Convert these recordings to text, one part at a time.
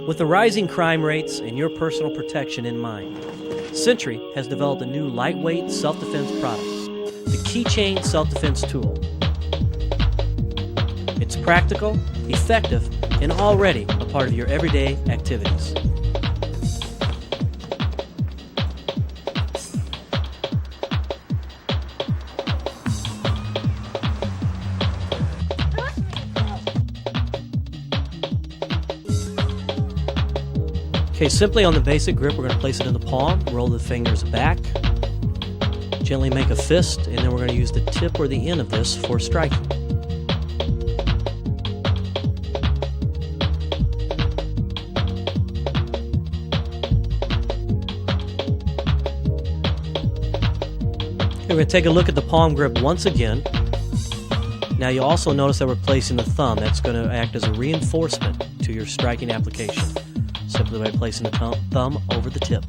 With the rising crime rates and your personal protection in mind, Sentry has developed a new lightweight self-defense product, the Keychain Self-Defense Tool. It's practical, effective, and already a part of your everyday activities. Okay, simply on the basic grip, we're going to place it in the palm, roll the fingers back, gently make a fist, and then we're going to use the tip or the end of this for striking. Okay, we're going to take a look at the palm grip once again. Now you also notice that we're placing the thumb. That's going to act as a reinforcement to your striking application, simply by placing the thumb over the tip.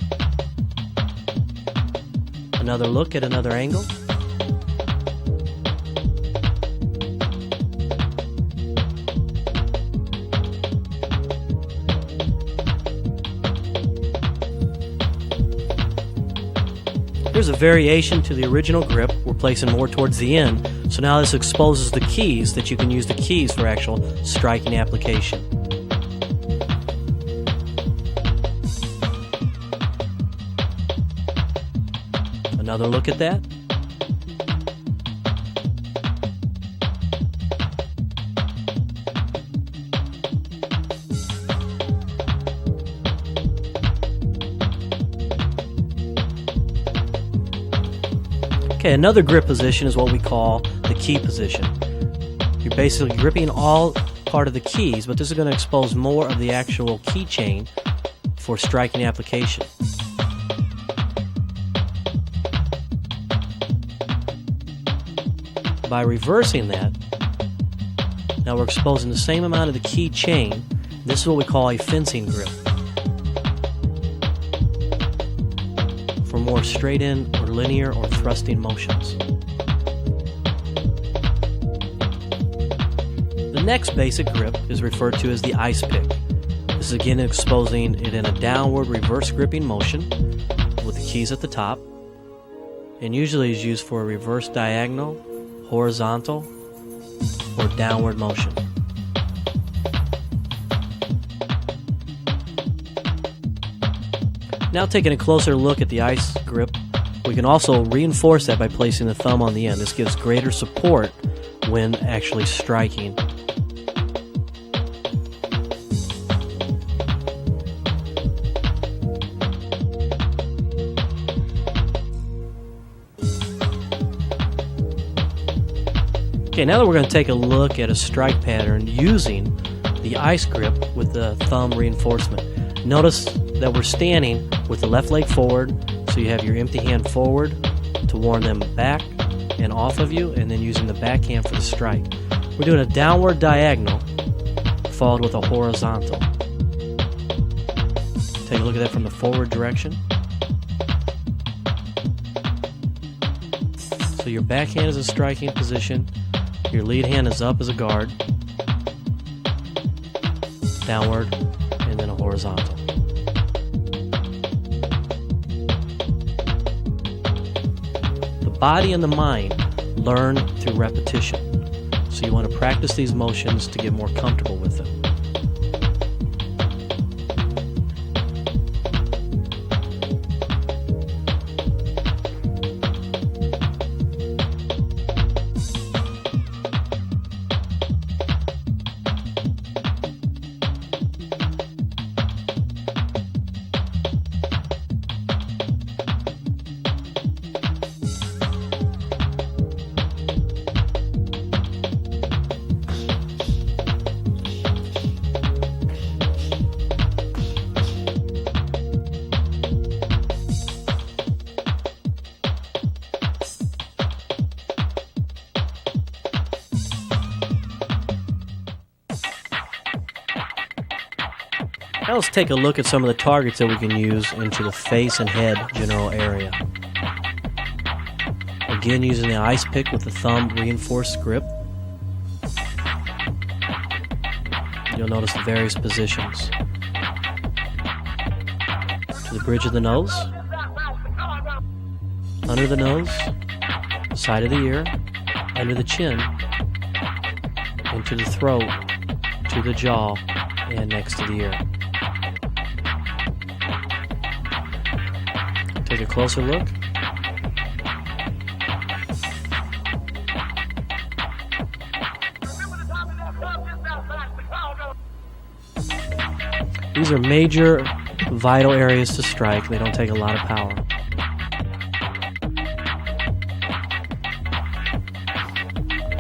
Another look at another angle. Here's a variation to the original grip. We're placing more towards the end, so now this exposes the keys that you can use the keys for actual striking application. Another look at that. Okay, another grip position is what we call the key position. You're basically gripping all part of the keys, but this is going to expose more of the actual keychain for striking application. By reversing that, now we're exposing the same amount of the key chain. This is what we call a fencing grip, for more straight in or linear or thrusting motions. The next basic grip is referred to as the ice pick. This is again exposing it in a downward reverse gripping motion with the keys at the top, and usually is used for a reverse diagonal, horizontal, or downward motion. Now taking a closer look at the ice grip, we can also reinforce that by placing the thumb on the end. This gives greater support when actually striking. Okay, now that we're going to take a look at a strike pattern using the ice grip with the thumb reinforcement. Notice that we're standing with the left leg forward, so you have your empty hand forward to warn them back and off of you, and then using the backhand for the strike. We're doing a downward diagonal followed with a horizontal. Take a look at that from the forward direction. So your backhand is a striking position. Your lead hand is up as a guard, downward, and then a horizontal. The body and the mind learn through repetition, so you want to practice these motions to get more comfortable with them. Now let's take a look at some of the targets that we can use into the face and head general area. Again, using the ice pick with the thumb reinforced grip. You'll notice the various positions. the bridge of the nose, under the nose, side of the ear, under the chin, into the throat, to the jaw, and next to the ear. Take a closer look. These are major vital areas to strike. They don't take a lot of power.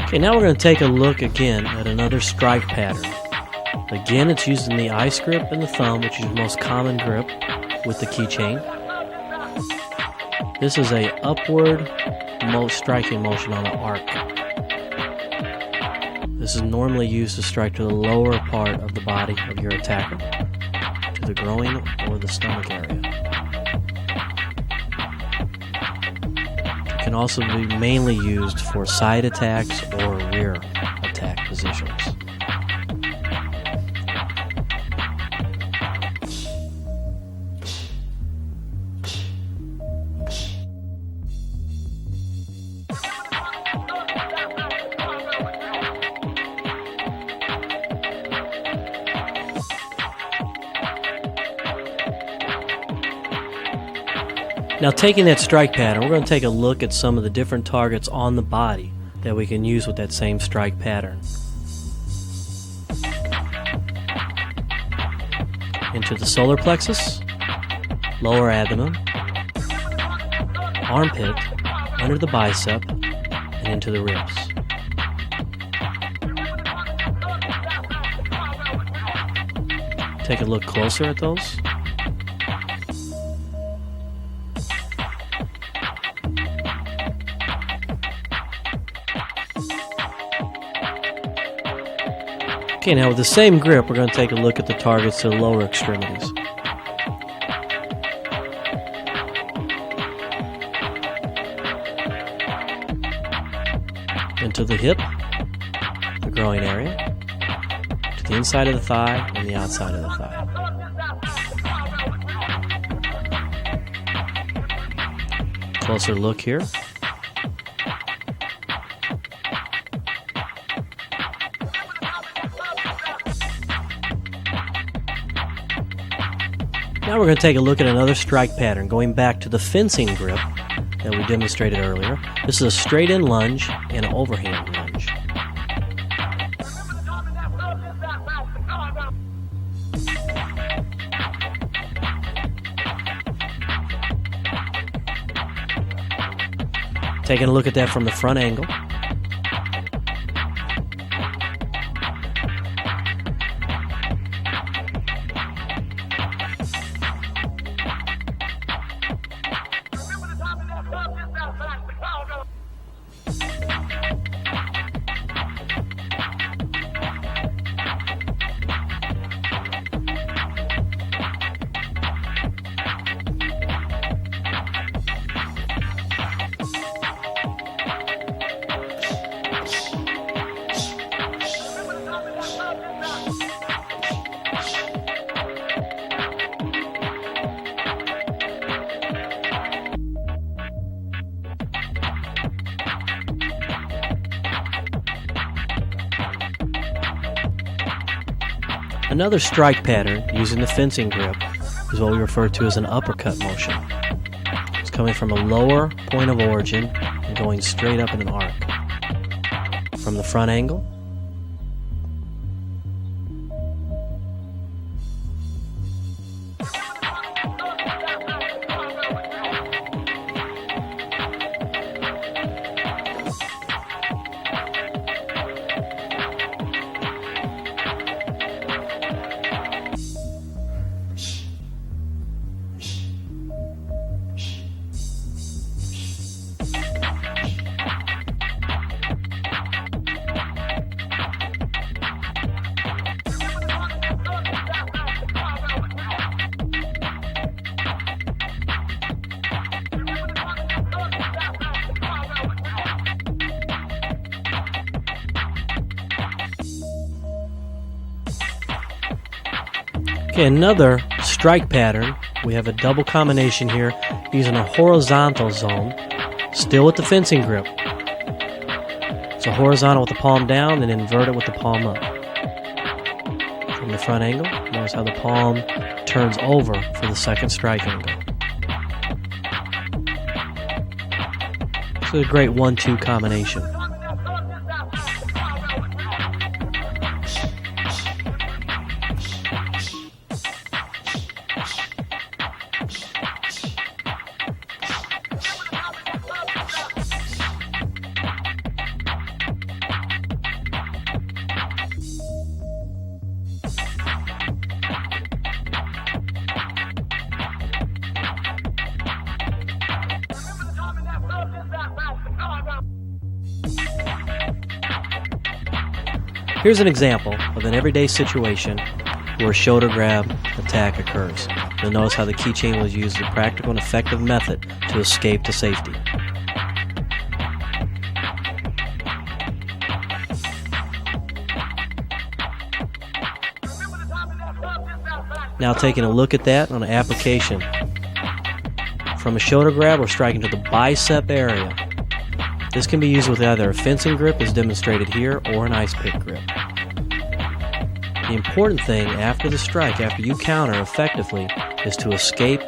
Okay, now we're going to take a look again at another strike pattern. Again, it's using the ice grip and the thumb, which is the most common grip with the keychain. This is a upward striking motion on an arc. This is normally used to strike to the lower part of the body of your attacker, to the groin or the stomach area. It can also be mainly used for side attacks or rear attack positions. Now, taking that strike pattern, we're going to take a look at some of the different targets on the body that we can use with that same strike pattern. Into the solar plexus, lower abdomen, armpit, under the bicep, and into the ribs. Take a look closer at those. Okay, now with the same grip, we're going to take a look at the targets to the lower extremities. Into the hip, the groin area, to the inside of the thigh and the outside of the thigh. Closer look here. Now we're going to take a look at another strike pattern, going back to the fencing grip that we demonstrated earlier. This is a straight-in lunge and an overhand lunge. Taking a look at that from the front angle. Another strike pattern using the fencing grip is what we refer to as an uppercut motion. It's coming from a lower point of origin and going straight up in an arc. From the front angle, okay, another strike pattern we have a double combination here using a horizontal zone, still with the fencing grip. So horizontal with the palm down, then invert it with the palm up. From the front angle, notice how the palm turns over for the second strike angle. So a great 1-2 combination. Here's an example of an everyday situation where a shoulder grab attack occurs. You'll notice how the keychain was used as a practical and effective method to escape to safety. Now taking a look at that on an application. From a shoulder grab or striking to the bicep area. This can be used with either a fencing grip as demonstrated here or an ice pick grip. The important thing after the strike, after you counter effectively, is to escape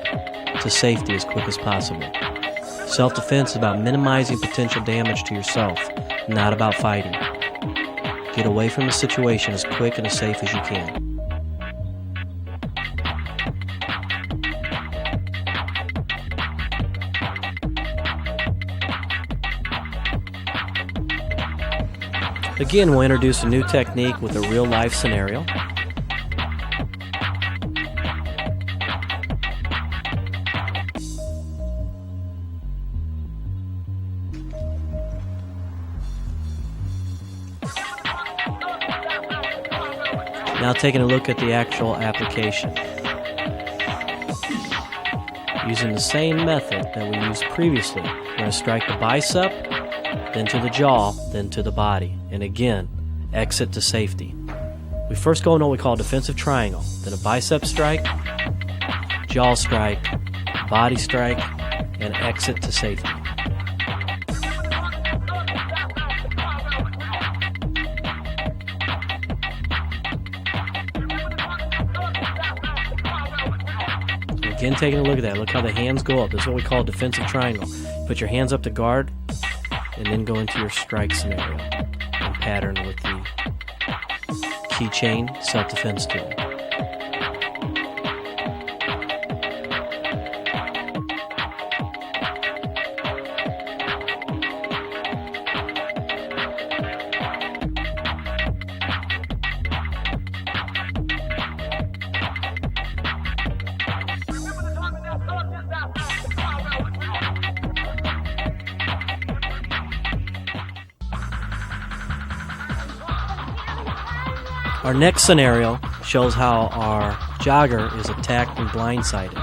to safety as quick as possible. Self-defense is about minimizing potential damage to yourself, not about fighting. Get away from the situation as quick and as safe as you can. Again, we'll introduce a new technique with a real-life scenario. Now taking a look at the actual application. Using the same method that we used previously. We're going to strike the bicep, then to the jaw, then to the body. And again, exit to safety. We first go into what we call a defensive triangle, then a bicep strike, jaw strike, body strike, and exit to safety. Again, taking a look at that. Look how the hands go up. This is what we call a defensive triangle. Put your hands up to guard, and then go into your strike scenario and pattern with the keychain self-defense tool. Our next scenario shows how our jogger is attacked and blindsided.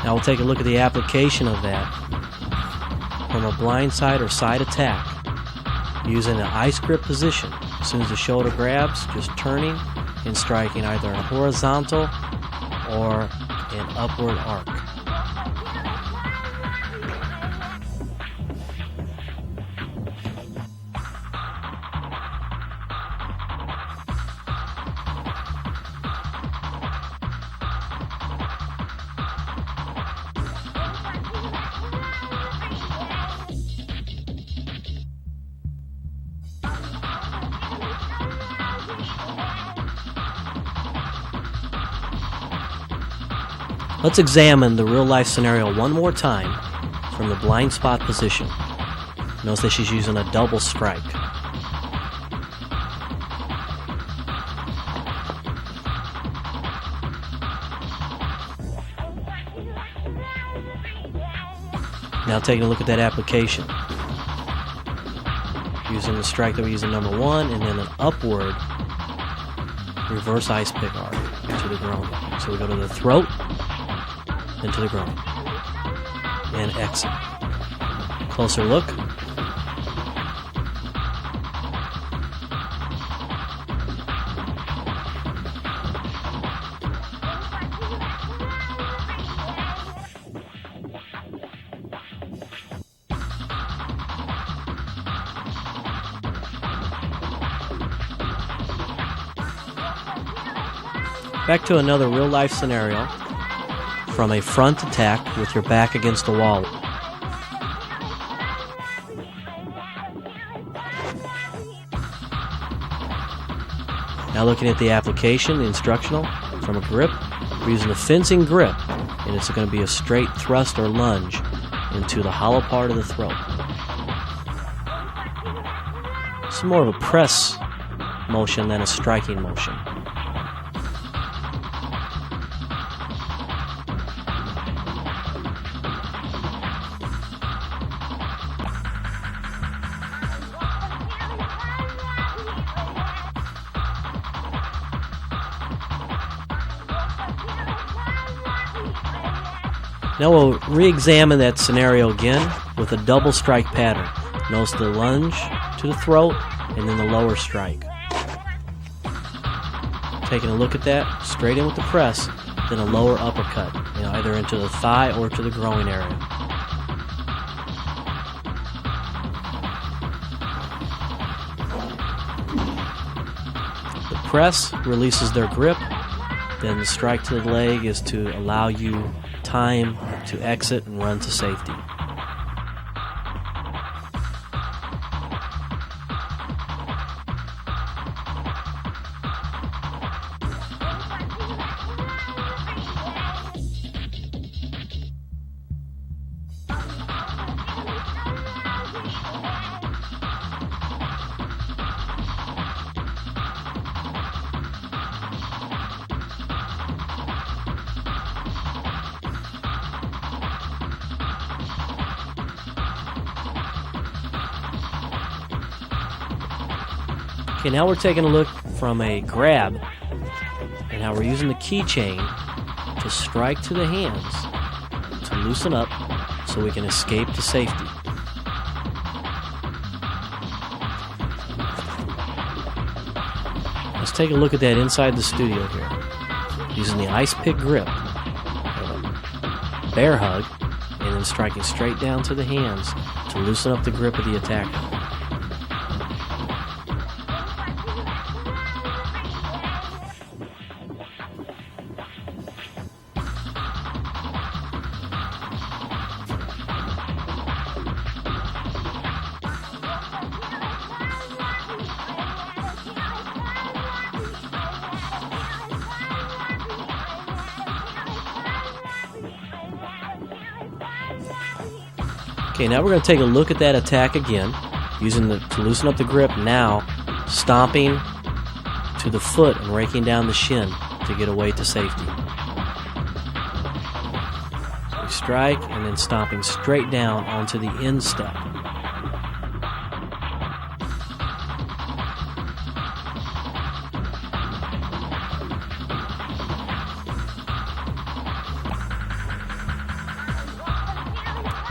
Now we'll take a look at the application of that from a blindside or side attack using an ice grip position. As soon as the shoulder grabs, just turning and striking either a horizontal or an upward arc. Let's examine the real-life scenario one more time from the blind spot position. Notice that she's using a double strike. Now taking a look at that application. Using the strike that we use in number 1 and then an upward reverse ice pick arc to the groin. So we go to the throat, then to the groin. and exit. Closer look. Back to another real-life scenario from a front attack with your back against the wall. Now looking at the application, the instructional, from a grip, we're using a fencing grip, and it's going to be a straight thrust or lunge into the hollow part of the throat. It's more of a press motion than a striking motion. Now we'll re-examine that scenario again with a double strike pattern. Notice the lunge to the throat and then the lower strike. Taking a look at that, straight in with the press, then a lower uppercut, either into the thigh or to the groin area. The press releases their grip, then the strike to the leg is to allow you time to exit and run to safety. Okay, now we're taking a look from a grab and how we're using the keychain to strike to the hands to loosen up so we can escape to safety. Let's take a look at that inside the studio here. Using the ice pick grip, bear hug, and then striking straight down to the hands to loosen up the grip of the attacker. Okay, now we're going to take a look at that attack again, using to loosen up the grip now, stomping to the foot and raking down the shin to get away to safety. We strike and then stomping straight down onto the instep.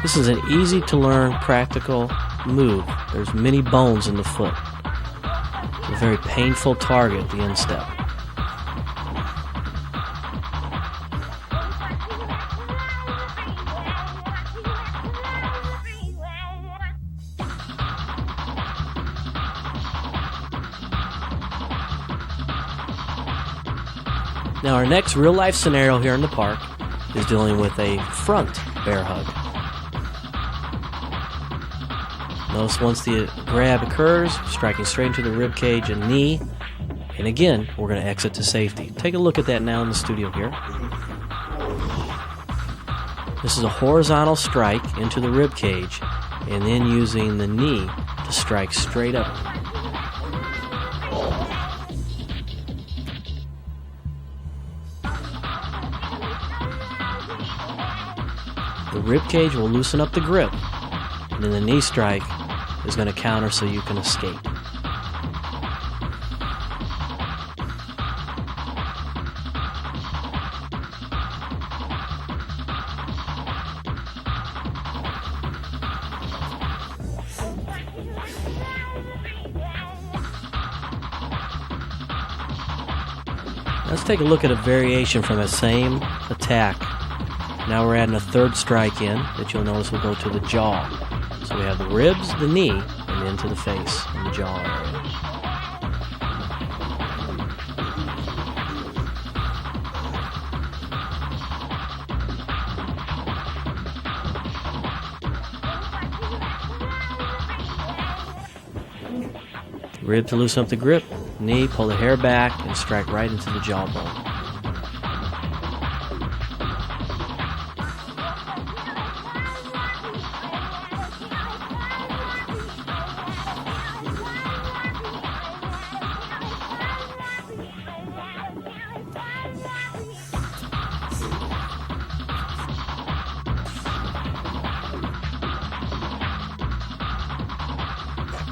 This is an easy to learn practical move. There's many bones in the foot. It's a very painful target, the instep. Now our next real life scenario here in the park is dealing with a front bear hug. Notice once the grab occurs, striking straight into the rib cage and knee, and again, we're going to exit to safety. Take a look at that now in the studio here. This is a horizontal strike into the rib cage, and then using the knee to strike straight up. The rib cage will loosen up the grip, and then the knee strike is going to counter so you can escape. Let's take a look at a variation from the same attack. Now we're adding a third strike in that you'll notice will go to the jaw. So we have the ribs, the knee, and into the face and the jaw area. Rib to loosen up the grip, knee, pull the hair back, and strike right into the jawbone.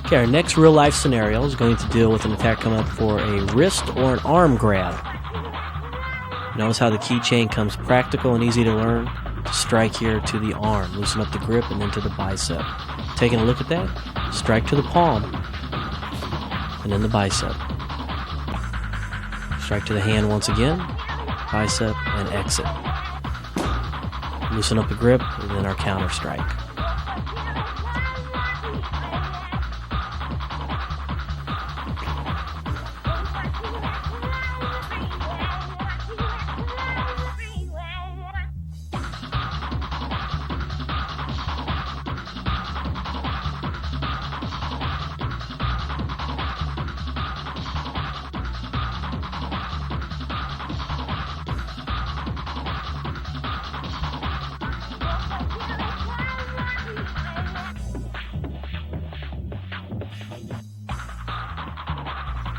Okay, our next real-life scenario is going to deal with an attack coming up for a wrist or an arm grab. Notice how the keychain comes practical and easy to learn to strike here to the arm. Loosen up the grip and then to the bicep. Taking a look at that, strike to the palm and then the bicep. Strike to the hand once again, bicep, and exit. Loosen up the grip and then our counter strike.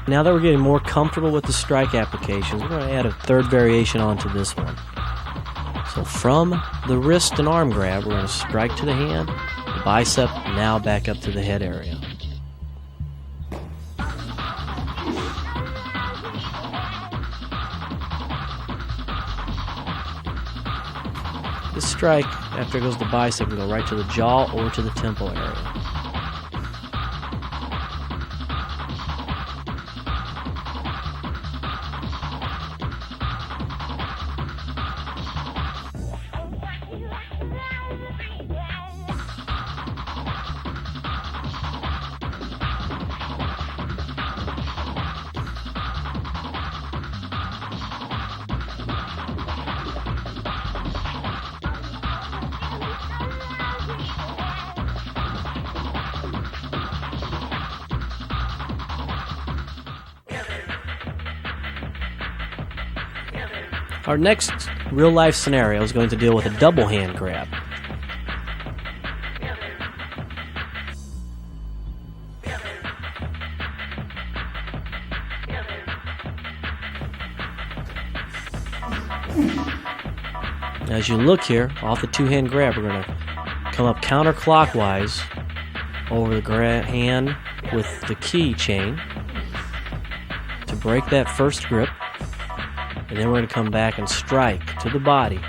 Now that we're getting more comfortable with the strike applications, we're going to add a third variation onto this one. So from the wrist and arm grab, we're going to strike to the hand, the bicep, now back up to the head area. This strike, after it goes to the bicep, can go right to the jaw or to the temple area. Our next real-life scenario is going to deal with a double hand grab. As you look here, off the two-hand grab, we're going to come up counterclockwise over the hand with the keychain to break that first grip. And then we're going to come back and strike to the body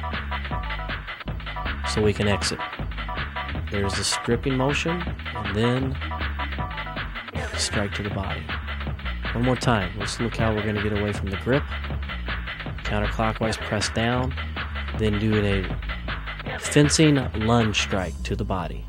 so we can exit. There's the stripping motion, and then strike to the body. One more time. Let's look how we're going to get away from the grip. Counterclockwise, press down, then do a fencing lunge strike to the body.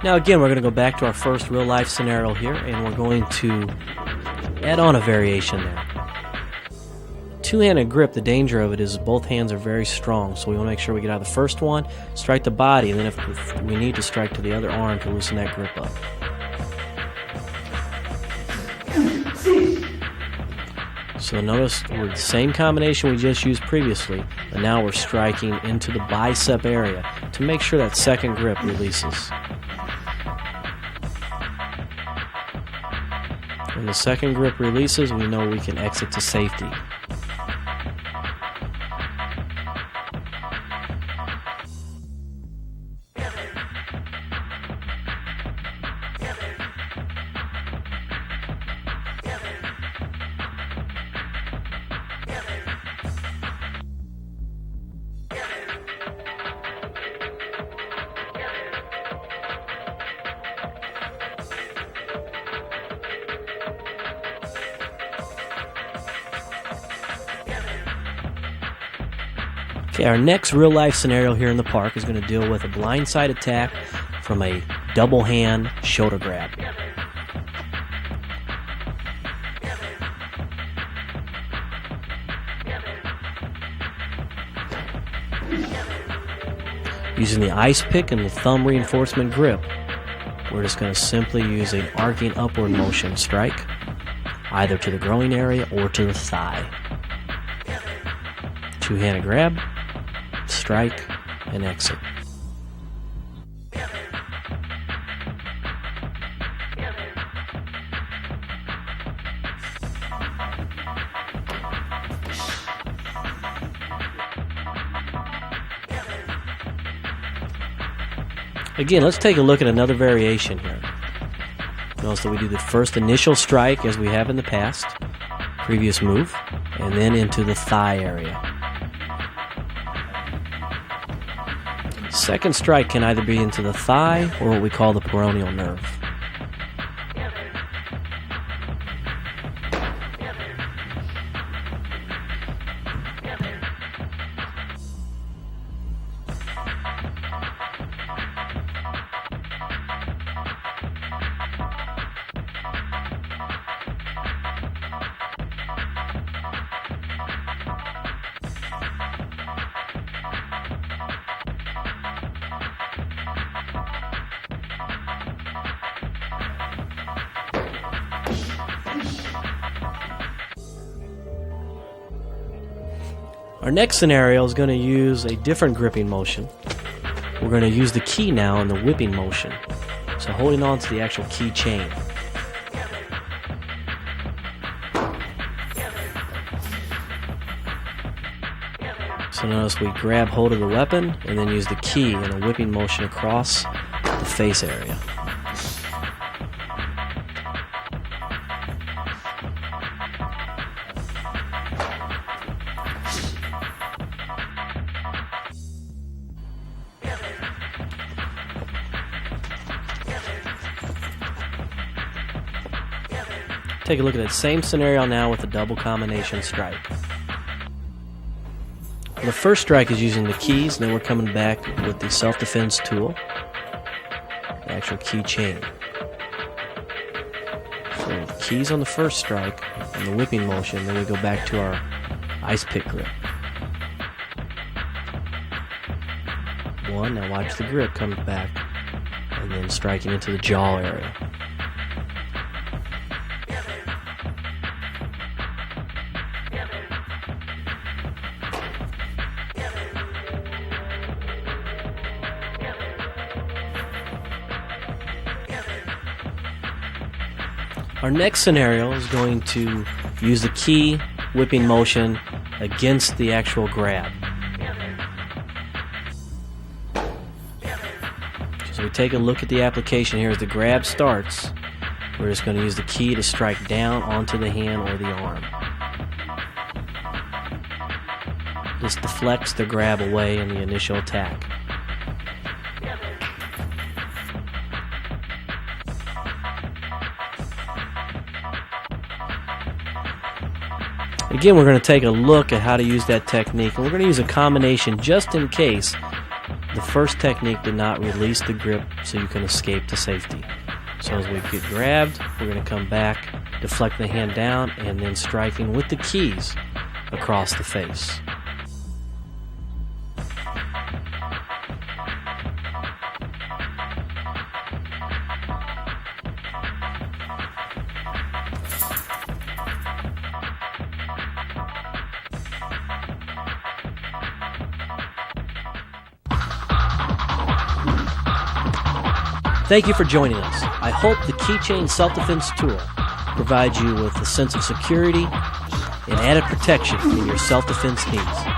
Now again, we're going to go back to our first real-life scenario here, and we're going to add on a variation there. Two-handed grip, the danger of it is both hands are very strong, so we want to make sure we get out of the first one, strike the body, and then if we need to strike to the other arm to loosen that grip up. So notice we're the same combination we just used previously, but now we're striking into the bicep area to make sure that second grip releases. When the second grip releases, we know we can exit to safety. Okay, our next real-life scenario here in the park is going to deal with a blindside attack from a double hand shoulder grab. Using the ice pick and the thumb reinforcement grip, we're just going to simply use an arcing upward motion strike, either to the groin area or to the thigh. Two-handed grab, strike, and exit. Again, let's take a look at another variation here. Notice that we do the first initial strike as we have in the past, previous move, and then into the thigh area. Second strike can either be into the thigh or what we call the peroneal nerve. Our next scenario is going to use a different gripping motion. We're going to use the key now in the whipping motion. So holding on to the actual keychain. So notice we grab hold of the weapon and then use the key in a whipping motion across the face area. Take a look at that same scenario now with a double combination strike. The first strike is using the keys, and then we're coming back with the self-defense tool, the actual keychain. So the keys on the first strike and the whipping motion, then we go back to our ice pick grip. One, now watch the grip comes back, and then striking into the jaw area. Our next scenario is going to use the key whipping motion against the actual grab. So we take a look at the application here. As the grab starts, we're just going to use the key to strike down onto the hand or the arm. This deflects the grab away in the initial attack. Again, we're going to take a look at how to use that technique, and we're going to use a combination just in case the first technique did not release the grip so you can escape to safety. So as we get grabbed, we're going to come back, deflect the hand down, and then striking with the keys across the face. Thank you for joining us. I hope the keychain self-defense tool provides you with a sense of security and added protection in your self-defense needs.